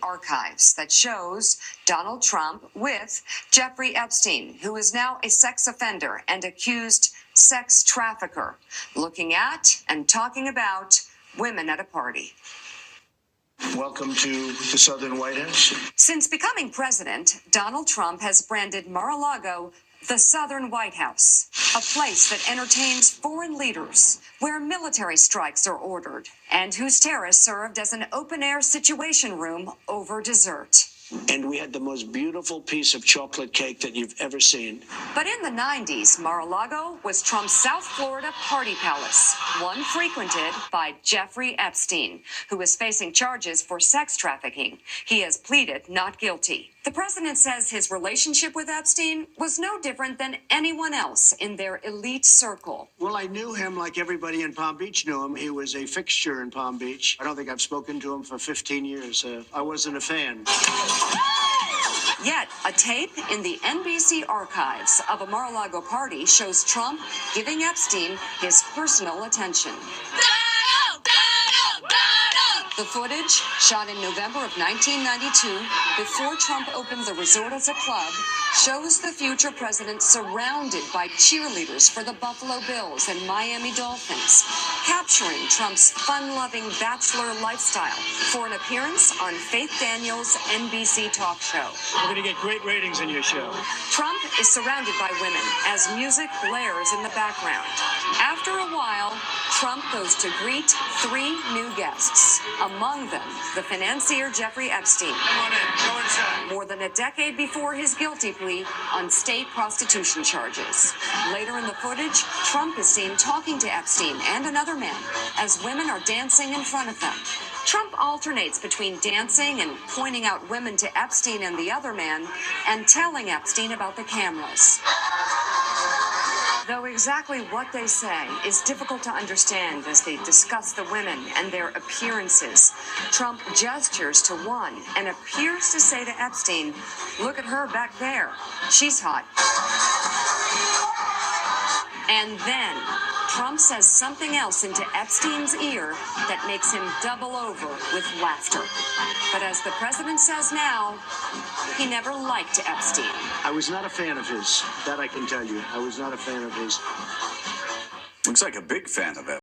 archives that shows Donald Trump with Jeffrey Epstein, who is now a sex offender and accused sex trafficker, looking at and talking about women at a party. Welcome to the Southern White House. Since becoming president, Donald Trump has branded Mar-a-Lago the Southern White House, a place that entertains foreign leaders, where military strikes are ordered, and whose terrace served as an open-air situation room over dessert. And we had the most beautiful piece of chocolate cake that you've ever seen. But in the 90s, Mar-a-Lago was Trump's South Florida party palace, one frequented by Jeffrey Epstein, who is facing charges for sex trafficking. He has pleaded not guilty. The president says his relationship with Epstein was no different than anyone else in their elite circle. Well, I knew him like everybody in Palm Beach knew him. He was a fixture in Palm Beach. I don't think I've spoken to him for 15 years. I wasn't a fan. Yet, a tape in the NBC archives of a Mar-a-Lago party shows Trump giving Epstein his personal attention. The footage, shot in November of 1992, before Trump opened the resort as a club, shows the future president surrounded by cheerleaders for the Buffalo Bills and Miami Dolphins, capturing Trump's fun-loving bachelor lifestyle for an appearance on Faith Daniels' NBC talk show. We're going to get great ratings in your show. Trump is surrounded by women as music blares in the background. After a while, Trump goes to greet 3 new guests, among them the financier Jeffrey Epstein. Come on in. Go inside. More than a decade before his guilty plea on state prostitution charges. Later in the footage, Trump is seen talking to Epstein and another man as women are dancing in front of them. Trump alternates between dancing and pointing out women to Epstein and the other man and telling Epstein about the cameras. Though exactly what they say is difficult to understand as they discuss the women and their appearances, Trump gestures to one and appears to say to Epstein, "Look at her back there. She's hot." And then Trump says something else into Epstein's ear that makes him double over with laughter. But as the president says now, he never liked Epstein. I was not a fan of his. That I can tell you. I was not a fan of his. Looks like a big fan of it.